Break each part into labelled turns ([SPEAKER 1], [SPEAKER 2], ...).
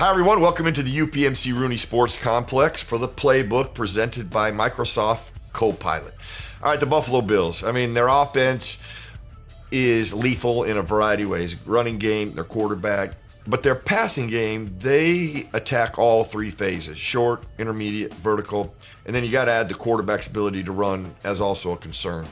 [SPEAKER 1] Hi, everyone. Welcome into the UPMC Rooney Sports Complex for the playbook presented by Microsoft Copilot. All right, the Buffalo Bills. I mean, their offense is lethal in a variety of ways. Running game, their quarterback. But their passing game, they attack all three phases: short, intermediate, vertical. And then you got to add the quarterback's ability to run as also a concern.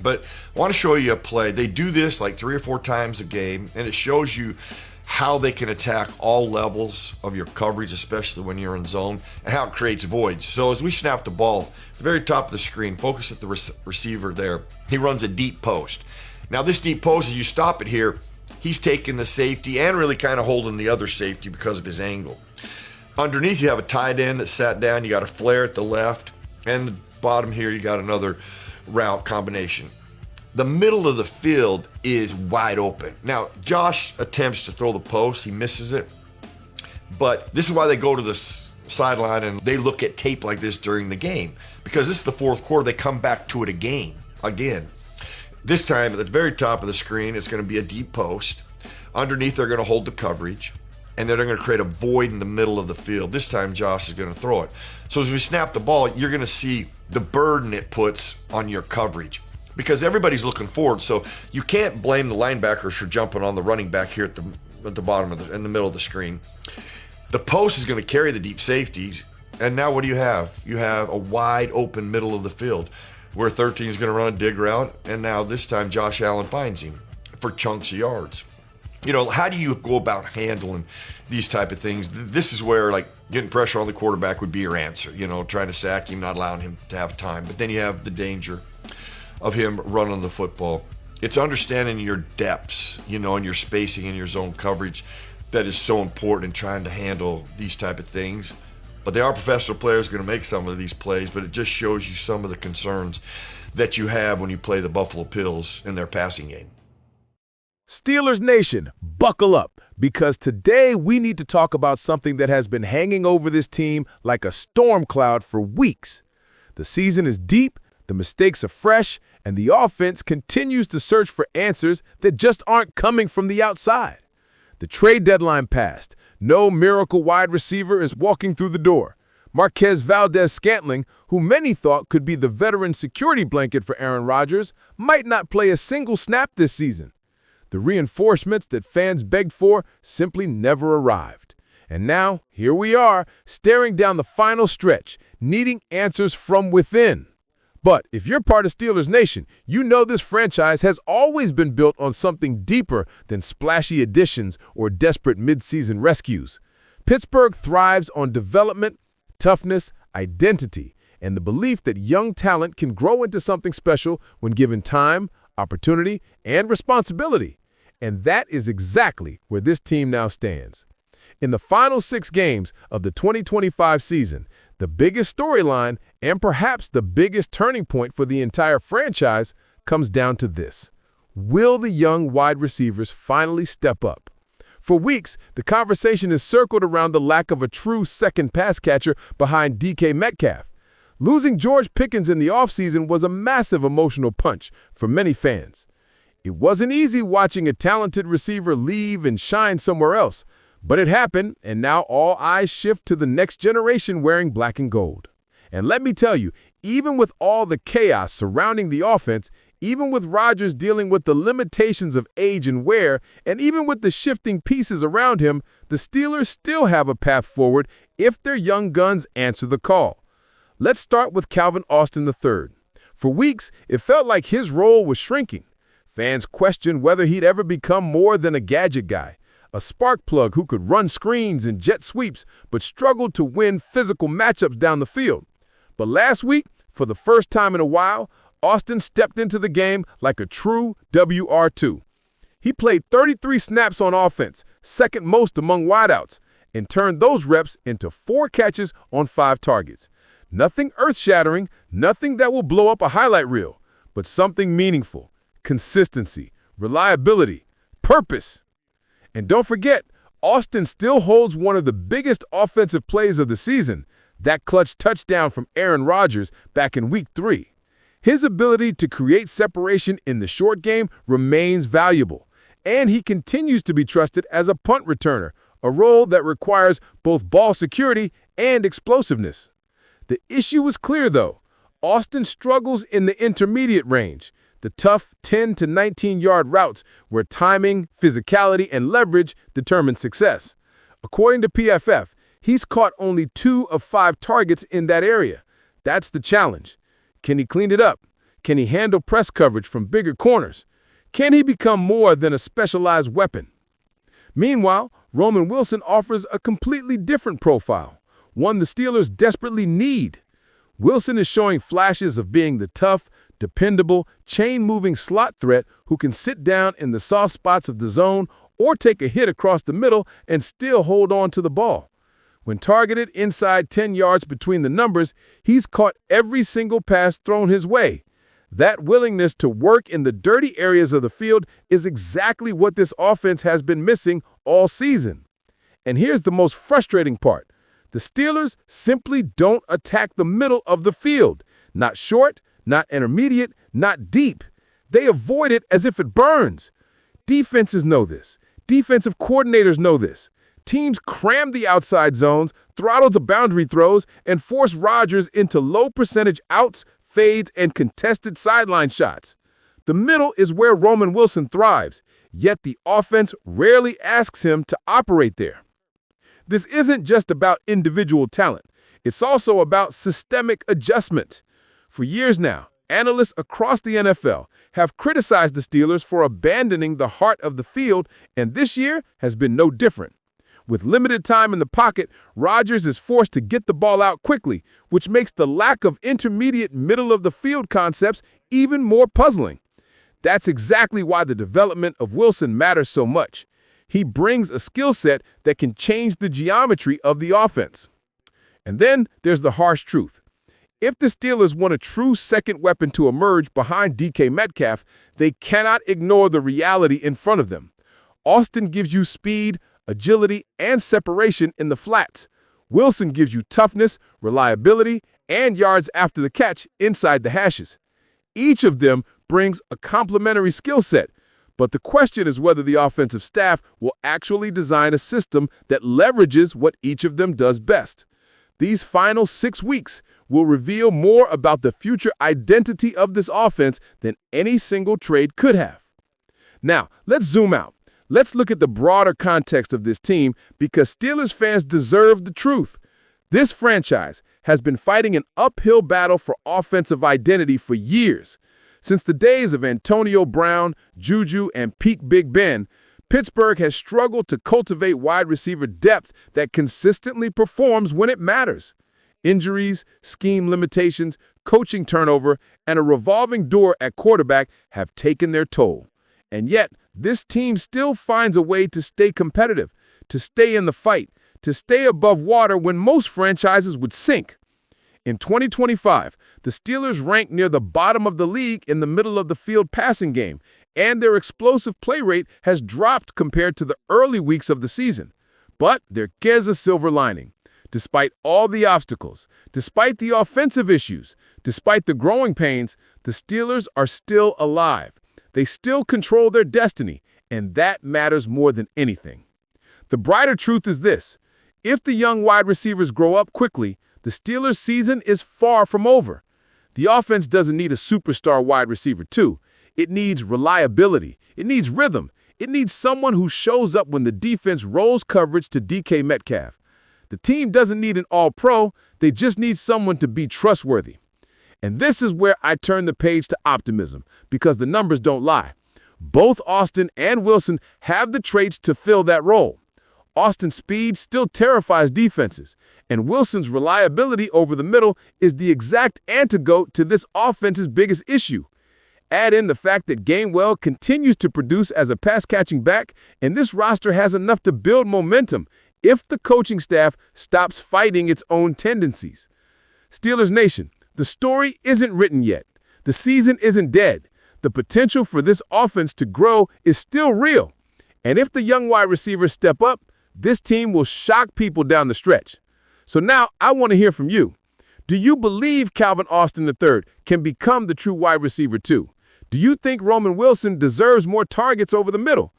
[SPEAKER 1] But I want to show you a play. They do this like 3 or 4 times a game, and it shows you how they can attack all levels of your coverage, especially when you're in zone, and how it creates voids. So as we snap the ball, at the very top of the screen, focus at the receiver there. He runs a deep post. Now this deep post, as you stop it here, he's taking the safety and really kind of holding the other safety because of his angle. Underneath, you have a tight end that sat down. You got a flare at the left, and the bottom here, you got another route combination. The middle of the field is wide open. Now, Josh attempts to throw the post. He misses it. But this is why they go to the sideline and they look at tape like this during the game. Because this is the fourth quarter. They come back to it again. This time, at the very top of the screen, it's going to be a deep post. Underneath, they're going to hold the coverage. And then they're going to create a void in the middle of the field. This time, Josh is going to throw it. So as we snap the ball, you're going to see the burden it puts on your coverage, because everybody's looking forward. So you can't blame the linebackers for jumping on the running back here at the bottom of in the middle of the screen. The post is going to carry the deep safeties. And now what do you have? You have a wide open middle of the field where 13 is going to run a dig route. And now this time Josh Allen finds him for chunks of yards. You know, how do you go about handling these type of things? This is where, like, getting pressure on the quarterback would be your answer. You know, trying to sack him, not allowing him to have time. But then you have the danger of him running the football. It's understanding your depths, you know, and your spacing and your zone coverage that is so important in trying to handle these type of things. But they are professional players going to make some of these plays, but it just shows you some of the concerns that you have when you play the Buffalo Bills in their passing game.
[SPEAKER 2] Steelers Nation, buckle up, because today we need to talk about something that has been hanging over this team like a storm cloud for weeks. The season is deep, the mistakes are fresh, and the offense continues to search for answers that just aren't coming from the outside. The trade deadline passed. No miracle wide receiver is walking through the door. Marquez Valdes-Scantling, who many thought could be the veteran security blanket for Aaron Rodgers, might not play a single snap this season. The reinforcements that fans begged for simply never arrived. And now, here we are, staring down the final stretch, needing answers from within. But if you're part of Steelers Nation, you know this franchise has always been built on something deeper than splashy additions or desperate midseason rescues. Pittsburgh thrives on development, toughness, identity, and the belief that young talent can grow into something special when given time, opportunity, and responsibility. And that is exactly where this team now stands. In the final 6 games of the 2025 season, the biggest storyline and perhaps the biggest turning point for the entire franchise comes down to this: will the young wide receivers finally step up? For weeks, the conversation has circled around the lack of a true second pass catcher behind DK Metcalf. Losing George Pickens in the offseason was a massive emotional punch for many fans. It wasn't easy watching a talented receiver leave and shine somewhere else, but it happened, and now all eyes shift to the next generation wearing black and gold. And let me tell you, even with all the chaos surrounding the offense, even with Rodgers dealing with the limitations of age and wear, and even with the shifting pieces around him, the Steelers still have a path forward if their young guns answer the call. Let's start with Calvin Austin III. For weeks, it felt like his role was shrinking. Fans questioned whether he'd ever become more than a gadget guy, a spark plug who could run screens and jet sweeps, but struggled to win physical matchups down the field. But last week, for the first time in a while, Austin stepped into the game like a true WR2. He played 33 snaps on offense, second most among wideouts, and turned those reps into 4 catches on 5 targets. Nothing earth-shattering, nothing that will blow up a highlight reel, but something meaningful: consistency, reliability, purpose. And don't forget, Austin still holds one of the biggest offensive plays of the season, that clutch touchdown from Aaron Rodgers back in Week 3. His ability to create separation in the short game remains valuable, and he continues to be trusted as a punt returner, a role that requires both ball security and explosiveness. The issue is clear, though. Austin struggles in the intermediate range, the tough 10 to 19-yard routes where timing, physicality, and leverage determine success. According to PFF, he's caught only 2 of 5 targets in that area. That's the challenge. Can he clean it up? Can he handle press coverage from bigger corners? Can he become more than a specialized weapon? Meanwhile, Roman Wilson offers a completely different profile, one the Steelers desperately need. Wilson is showing flashes of being the tough, dependable, chain-moving slot threat who can sit down in the soft spots of the zone or take a hit across the middle and still hold on to the ball. When targeted inside 10 yards between the numbers, he's caught every single pass thrown his way. That willingness to work in the dirty areas of the field is exactly what this offense has been missing all season. And here's the most frustrating part. The Steelers simply don't attack the middle of the field. Not short, not intermediate, not deep. They avoid it as if it burns. Defenses know this. Defensive coordinators know this. Teams cram the outside zones, throttle the boundary throws, and force Rodgers into low-percentage outs, fades, and contested sideline shots. The middle is where Roman Wilson thrives, yet the offense rarely asks him to operate there. This isn't just about individual talent. It's also about systemic adjustment. For years now, analysts across the NFL have criticized the Steelers for abandoning the heart of the field, and this year has been no different. With limited time in the pocket, Rodgers is forced to get the ball out quickly, which makes the lack of intermediate middle-of-the-field concepts even more puzzling. That's exactly why the development of Wilson matters so much. He brings a skill set that can change the geometry of the offense. And then there's the harsh truth. If the Steelers want a true second weapon to emerge behind DK Metcalf, they cannot ignore the reality in front of them. Austin gives you speed, agility, and separation in the flats. Wilson gives you toughness, reliability, and yards after the catch inside the hashes. Each of them brings a complementary skill set, but the question is whether the offensive staff will actually design a system that leverages what each of them does best. These final 6 weeks will reveal more about the future identity of this offense than any single trade could have. Now, let's zoom out. Let's look at the broader context of this team because Steelers fans deserve the truth. This franchise has been fighting an uphill battle for offensive identity for years. Since the days of Antonio Brown, Juju, and peak Big Ben, Pittsburgh has struggled to cultivate wide receiver depth that consistently performs when it matters. Injuries, scheme limitations, coaching turnover, and a revolving door at quarterback have taken their toll. And yet, this team still finds a way to stay competitive, to stay in the fight, to stay above water when most franchises would sink. In 2025, the Steelers rank near the bottom of the league in the middle-of-the-field passing game, and their explosive play rate has dropped compared to the early weeks of the season. But there is a silver lining. Despite all the obstacles, despite the offensive issues, despite the growing pains, the Steelers are still alive. They still control their destiny, and that matters more than anything. The brighter truth is this. If the young wide receivers grow up quickly, the Steelers' season is far from over. The offense doesn't need a superstar wide receiver, too. It needs reliability. It needs rhythm. It needs someone who shows up when the defense rolls coverage to DK Metcalf. The team doesn't need an all-pro. They just need someone to be trustworthy. And this is where I turn the page to optimism, because the numbers don't lie. Both Austin and Wilson have the traits to fill that role. Austin's speed still terrifies defenses, and Wilson's reliability over the middle is the exact antidote to this offense's biggest issue. Add in the fact that Gainwell continues to produce as a pass-catching back, and this roster has enough to build momentum if the coaching staff stops fighting its own tendencies. Steelers Nation, the story isn't written yet. The season isn't dead. The potential for this offense to grow is still real. And if the young wide receivers step up, this team will shock people down the stretch. So now I want to hear from you. Do you believe Calvin Austin III can become the true wide receiver too? Do you think Roman Wilson deserves more targets over the middle?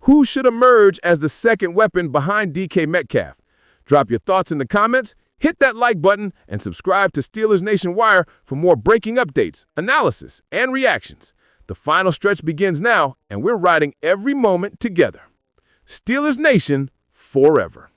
[SPEAKER 2] Who should emerge as the second weapon behind DK Metcalf? Drop your thoughts in the comments, hit that like button, and subscribe to Steelers Nation Wire for more breaking updates, analysis, and reactions. The final stretch begins now, and we're riding every moment together. Steelers Nation forever.